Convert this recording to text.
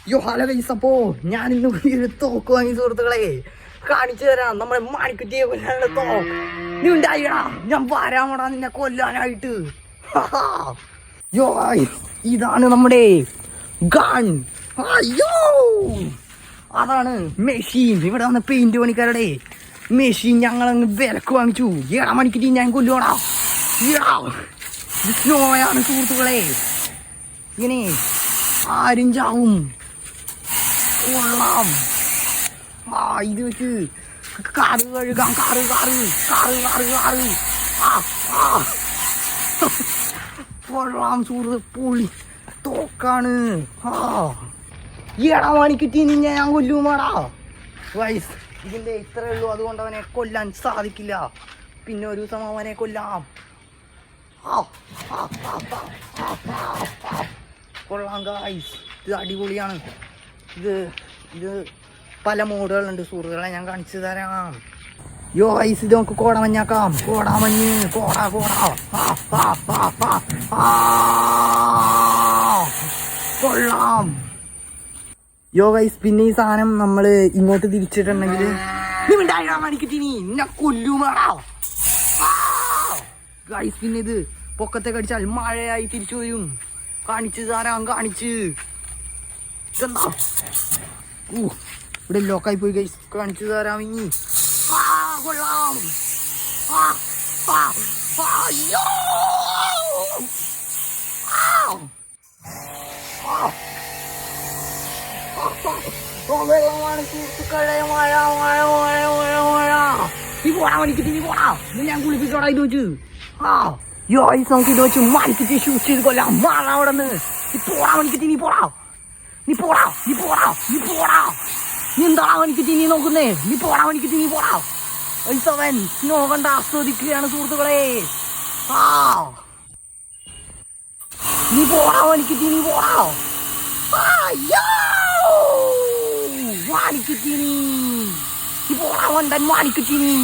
Hello guys, അപ്പോ ഞാൻ ഇന്ന് ഒരു തോക്ക് വാങ്ങി സുഹൃത്തുക്കളെ കാണിച്ചു തരാം. നമ്മുടെ മാണിക്കുറ്റിയെ കൊല്ലാനുള്ള തോക്ക്. നീ ഉണ്ടായിടാ, ഞാൻ വരാമടാ നിന്നെ കൊല്ലാനായിട്ട്. ഇതാണ് നമ്മുടെ ഗൺ. അയ്യോ, അതാണ് മെഷീൻ. ഇവിടെ വന്ന പെയിന്റ് പണിക്കാരുടെ മെഷീൻ ഞങ്ങളങ്ങ് വിലക്ക് വാങ്ങിച്ചു. 7 മണിക്കുറ്റി ഞാൻ കൊല്ലുവാടാ. സ്നോയാണ് സുഹൃത്തുക്കളെ, ഇങ്ങനെ ആരും ചാവും. കൊള്ളാം. ഇത് വെച്ച് കാറ് കഴുകാം. കാറ് കൊള്ളാം സുഹൃത്ത്, പൊളി തോക്കാണ്. 7 മണിക്കുറ്റി ഞാൻ കൊല്ലുമാടാ. വൈസ് ഇതിന്റെ ഇത്രേ ഉള്ളൂ, അതുകൊണ്ട് അവനെ കൊല്ലാൻ സാധിക്കില്ല. പിന്നെ ഒരു ദിവസം അവനെ കൊല്ലാം. കൊള്ളാം ഗൈസ്, ഇത് അടിപൊളിയാണ്. ഇത് പല മോഡുകളുണ്ട് സുഹൃത്തുക്കളെ, ഞാൻ കാണിച്ചു തരാം. ഗൈസ്, ഇത് നമുക്ക് കോടമഞ്ഞാക്കാം. കോടാമഞ്ഞ് കൊള്ളാം. ഗൈസ്, പിന്നെ ഈ സാധനം നമ്മള് ഇങ്ങോട്ട് തിരിച്ചിട്ടുണ്ടെങ്കിൽ കൊല്ലുമാടാ ഗൈസ്. പിന്നെ ഇത് പൊക്കത്തെ കടിച്ചാൽ മഴയായി തിരിച്ചു വരും. കാണിച്ചു തരാം. ഇതെന്താ ഇവിടെ ലോക്കായി പോയി ഗൈസ്, കാണിച്ചു തരാം. ഇനി കൊള്ളാം. വെള്ളമാണ് സുഹൃത്തുക്കളെ, മഴ. നീ പോടാ മണിക്കുറ്റി, നീ പോടാ. ഞാൻ കുളിപ്പിച്ചോടാ ഇത് വെച്ച്. നമുക്ക് ഇത് വെച്ച് മണിക്കുറ്റി ഷൂട്ട് ചെയ്ത് കൊല്ലാം. മഴ അവിടെ നിന്ന്. നീ പോടാ മണിക്കുറ്റി, നീ പോടാ. നീ എന്താ മണിക്കുറ്റി നീ നോക്കുന്നേ? നീ പോടാ മണിക്കുറ്റി, നീ പോടാ. അവൻ സ്നോ കണ്ട് ആസ്വദിക്കുകയാണ് സുഹൃത്തുക്കളെ. നീ പോടാ മണിക്കുറ്റി, നീ പോടാ. മാണിക്കുറ്റി നീ പോടാ, വണ്ടൻ മാണിക്കുറ്റി നീ.